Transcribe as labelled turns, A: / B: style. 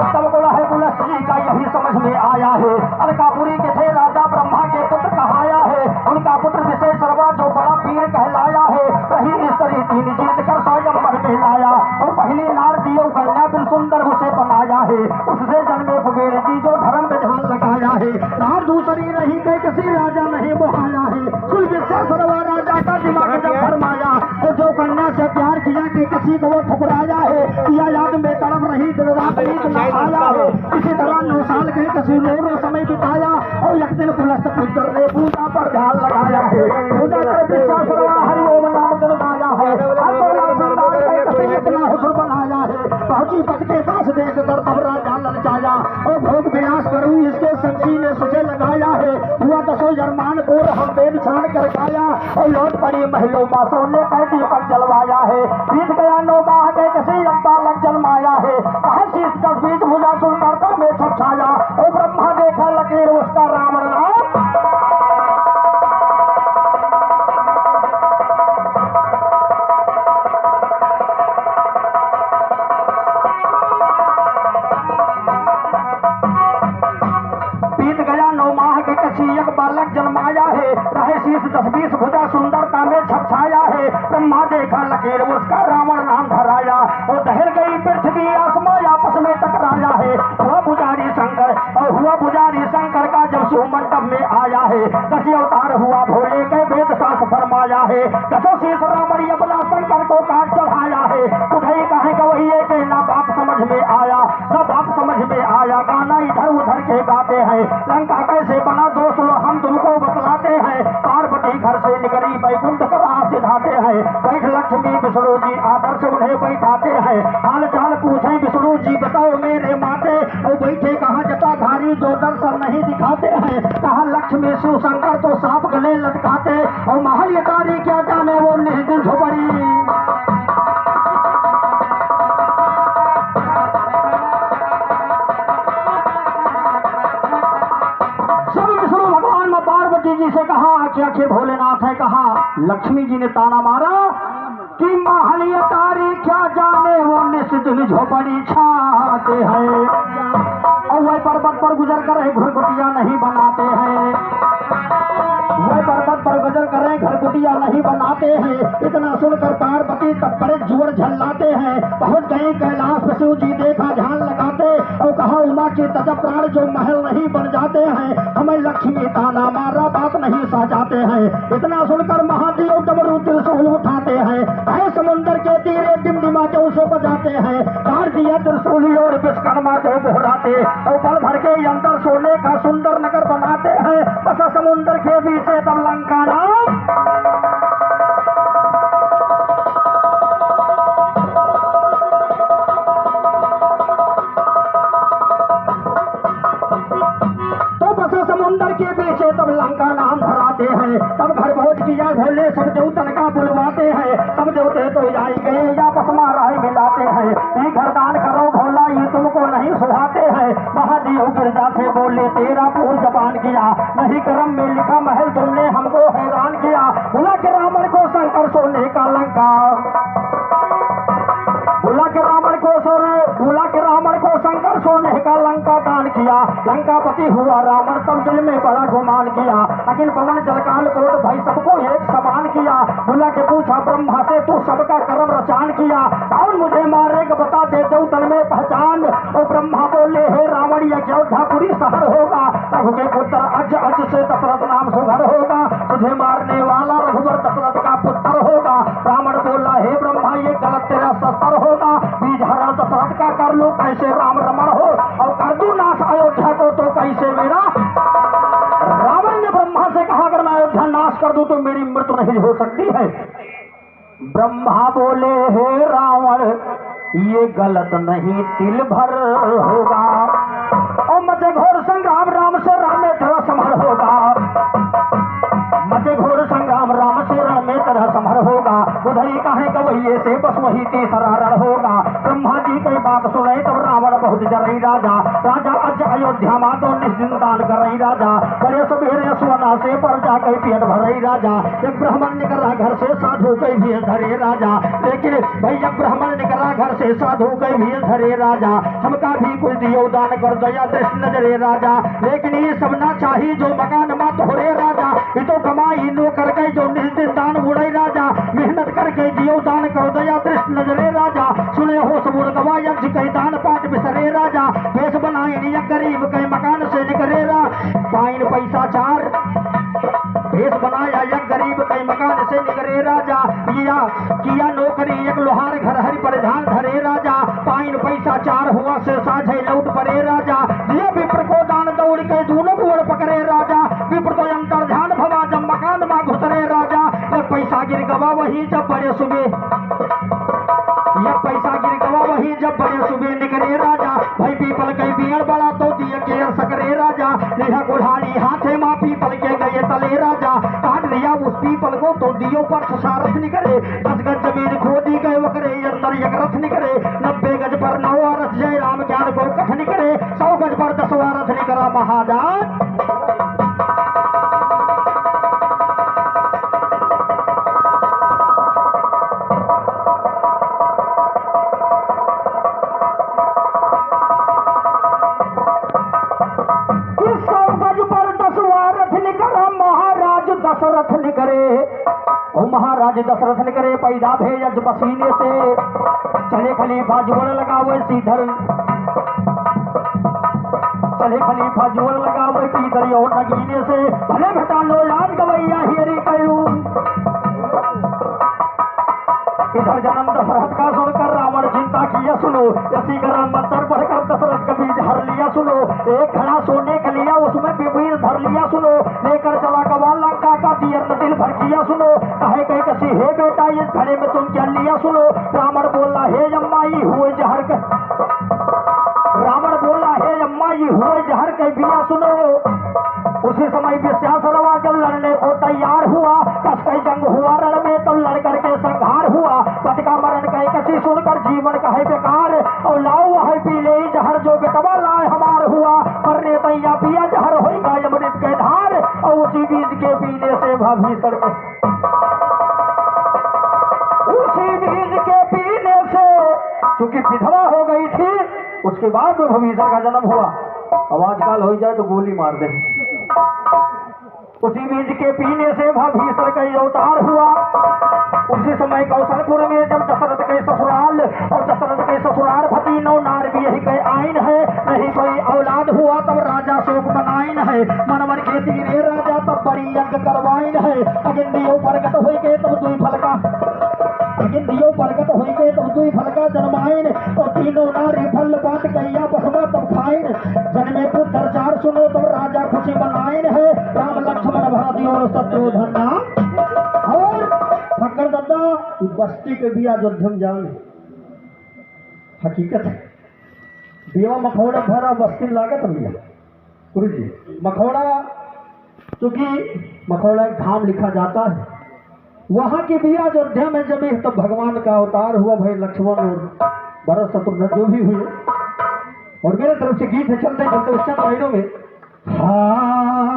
A: उत्तम गुण है कुलस्त्री का यही समझ में आया है। अलकापुरी के थे राजा ब्रह्मा के पुत्र कहाया है। उनका पुत्र विशेषरवा जो बड़ा वीर कहलाया है। रही स्त्री तीन जीत कर स्वयंवर में लाया। और पहली नार दियो कन्या बिन सुंदर उसे बनाया है। उससे जन्मे कुबेर जी जो धर्म में ध्यान लगाया है। नार दूसरी रही गई किसी राजा नहीं बुहाया है। कुल विशेषरवा राजा का दिमाग जब फरमाया तो जो कन्या से प्यार किया कि किसी को वो ठुकराया है। किया याद में तड़प रही दिन रात नींद न आया है। इसी तरह 9 साल के किसी ने समय बिताया। और एक दिन पुलस्त पुत्र ने पूजा पर ध्यान लगाया है। पूजा कर विश्वासरवा हरि ओम नाम गुनगाया है। इतना हुस्न बनाया है। पहुंची पद के पास देख कर तब राजा ललचाया। और भोग विलास करूं इसके संगी ने सुझे लगाया है। हुआ 10 जरमान पूर हम वेद छान कर गाया। और लौट पड़ी महलों बासों ने कैदी पर जलवाया है। बीत गया 9 माह के किसी बालक जन्माया है। कहा शीश 10 बीज भुजा सुंदरता में छछाया। और ब्रह्मा देखा लकीर उसका रावण नाम। एक बालक जन्माया है। रहे शीश 10 बीज भुजा सुंदरता में छछाया है। ब्रह्मा देखा लकीर उसका रावण नाम धराया। और दहल गई पृथ्वी आसमान आपस में टकराया है। हुआ पुजारी शंकर और हुआ पुजारी शंकर का जब शिव मंडप में आया है। 10 अवतार हुआ भोले के वेद शास्त्र फरमाया है। 10 शीश रावण अपना शंकर को काट चढ़ाया है। उधई कहे कवैये के ना बाप समझ में आया ना बाप समझ में आया। गाना इधर उधर के गाते हैं। लंका कैसे बना दोस्त हम तुमको बतलाते हैं। पार्वती घर से निकली बैकुंठ का राह सिधाते हैं। बैठ लक्ष्मी विष्णु जी आदर से उन्हें बैठाते हैं। हाल चाल पूछे विष्णु जी बताओ मेरे माते। वो बैठे कहा जटाधारी जो दर्शन नहीं दिखाते हैं। कहा लक्ष्मी शिव शंकर तो सांप गले लटकाते। और महायकारी क्या जाने वो निर्दिल झोपड़ी। पार्वती जी से कहा कि आखिर भोलेनाथ है। कहा लक्ष्मी जी ने ताना मारा कि महलियकारी क्या जाने वो निश्चित झोपड़ी छाते हैं। और वह पर्वत पर गुजर कर घुरघुटिया नहीं बनाते हैं। वह पर्वत पर गुजर कर घरघुटिया नहीं बनाते हैं। इतना सुनकर पार्वती तब बड़े जुड़ झल्लाते हैं। पहुंच गए कैलाश शिव जी देखा ध्यान लगाते। और कहा उमा के तज प्राण जो महल नहीं बन जाते हैं। हमें लक्ष्मी ताना मारा बात नहीं सजाते हैं। इतना सुनकर महादेव डमरू त्रिशूल उठाते हैं। कहे समुन्द्र के तीरे डिमडिमा के उसे बजाते हैं। काट दिया त्रिशूल और विश्वकर्मा को दोहराते। और पल भर के अंदर सोने का सुंदर नगर बनाते हैं। बस समुन्द्र के बीच तब लंका नाम। समुन्दर के पीछे तब लंका नाम धराते हैं। तब घर भोज किया भोले सब देवतन का बुलवाते हैं। सब देवते तो आई गए या पसमा राय मिलाते हैं। नहीं घर दान करो भोला ये तुमको नहीं सुहाते हैं। महादेव गिरजा से बोले तेरा फूल जबान किया। नहीं करम में लिखा महल तुमने हमको हैरान किया। बुला के रावण को शंकर सोने का लंका। बुला के रावण को शंकर सोने का लंका दान किया। लंकापति हुआ रावण तब दिल में बड़ा गुमान किया। अखिल पवन जलकाल कोट भाई सबको एक समान किया। बुला के पूछा ब्रह्मा से तू सबका कर्म रचान किया। कौन मुझे मारेगा बता दे देवतन में पहचान। और ब्रह्मा बोले हे रावण ये अयोध्यापुरी शहर होगा। रघु के पुत्र अज से दशरथ नाम सुघर होगा। तुझे मारने वाला रघुवर दशरथ का पुत्र होगा। रावण बोला हे ब्रह्मा ये गलत तेरा शस्त्र होगा। बीज हरण दशरथ का कर लो कैसे राम रमण हो। और कर दूं नाश अयोध्या को तो कैसे मेरा। रावण ने ब्रह्मा से कहा अगर मैं अयोध्या नाश कर दूं तो मेरी मृत्यु नहीं हो सकती है। ब्रह्मा बोले हे रावण ये गलत नहीं तिल भर होगा। और मजे घोर संग्राम राम से राम में तेरा समर होगा। मजे घोर संग्राम राम से रण में तरह समर होगा। उधरी कहे कवैये से बस वही तीसरा रण होगा। ब्रह्मा जी की बात सुने तब रावण बहुत जोत जरई राजा राजा अज अयोध्या मा तो निश्चिंत दान करई राजा बड़े सवेरे सुवना से पर जा कई पेट भरई राजा एक ब्राह्मण निकला घर से साधु कई भी धरे राजा लेकिन भाई एक ब्राह्मण निकला घर से साधु कई भी धरे राजा हमका भी कुछ दियो दान कर दया दृष्टि नजरे राजा लेकिन ये सब ना चाहिए जो मकान मत हो रे राजा ये तो कमाई नो करके जो निश्चित दान उड़े राजा मेहनत करके दियो दान कर दया दृष्टि नजरे राजा सुने हो सबूर गवा यज्ञ कई दान पाठ बिसरे राजा भेष बनाए या गरीब कई मकान से निकले रा पाइन पैसा चार भेष बनाया या गरीब कई मकान से निकले राजा किया नौकरी एक लोहार घर हरि परिधान धरे राजा पाइन पैसा चार हुआ से साझे लौट परे राजा ये विप्र को दान दौड़ के दूनों गोड़ पकड़े राजा विप्र तो अंतर ध्यान भवा जब मकान में घुसरे राजा ये पैसा गिर गवा वही जब बड़े सुबह यह पैसा गिर गवा वही जब बड़े सुबह निकले राजा भाई पीपल कई बियर बड़ा तो दिए के सकरे राजा नेहा कुल्हाड़ी हाथे माँ पीपल के गए तले राजा काट दिया उस पीपल को तो दियो पर सारथ निकले 10 गज जमीन खोदी गए वकरे अंदर एक रथ निकले 90 गज पर 9 रथ जय राम ज्ञान को कथ निकले 100 गज पर 10 रथ निकला महाजान दशरथ निकरे ओ महाराज दशरथ निकरे पैदा भेज पसीने से चले खलीफा जुड़ लगावे सीधर चले खलीफा जुड़ लगावे सीधर और नगीने से भले घटा लो याद गवैया हियरी कयू इधर जन्म दशरथ का सुनकर रावण चिंता किया सुनो यसी गरम मंत्र पढ़कर दशरथ का बीज हर लिया सुनो एक घड़ा सोने का लिया उसमें बीज धर लिया सुनो लेकर चला गवा लंका का दियर दिल भर किया सुनो कहे कहीं कसी हे बेटा इस घड़े में तुम क्या लिया सुनो रावण बोला हे अम्माई हुए जहर के रावण बोला हे अम्माई हुए जहर के बिया सुनो उसी समय विश्वास रवा जब लड़ने को तैयार हुआ कस कई जंग हुआ रण में तब लड़ करके संहार हुआ पति का मरण कहीं कसी सुनकर जीवन कहे बेकार और लाओ है पी ले जहर जो बेटवा लाए हमार हुआ मरने तैया पिया जहर होगा अमृत के धार और उसी बीज के पीने से भीषण उसी बीज के पीने से क्योंकि विधवा हो गई थी उसके बाद में भविष्य का जन्म हुआ आवाज काल हो जाए तो गोली मार दे उसी बीज के पीने से भीषण का अवतार हुआ उसी समय कौशलपुर में जब दशरथ के ससुराल और दशरथ के ससुराल भतीनो नार भी यही कई आइन है नहीं कोई औलाद हुआ तब राजा शोक मनाइन है मनमन के तीरे राजा तब बड़ी यज्ञ करवाइन है अगिंदियों प्रगट हुई के तब दुई फल का अगिंदियों प्रगट हुई के तब दुई फल का जन्माइन और तीनों नारी फल बात कैया बसवा तब खाइन जन्मे पुत्र चार सुनो तब राजा खुशी मनाइन है राम लक्ष्मण भरत और शत्रुघ्न और फकर दादा बस्ती के भी अयोध्या जान हकीकत है देवा मखौड़ा भरा बस्ती लागत भैया गुरु जी मखौड़ा क्योंकि मखौड़ा एक धाम लिखा जाता है वहां की भी अयोध्या में जब तब भगवान का अवतार हुआ भाई लक्ष्मण और भरत शत्रुघ्न जो भी हुए और मेरे तरफ से गीत है चलते चलते उस महीनों में हाँ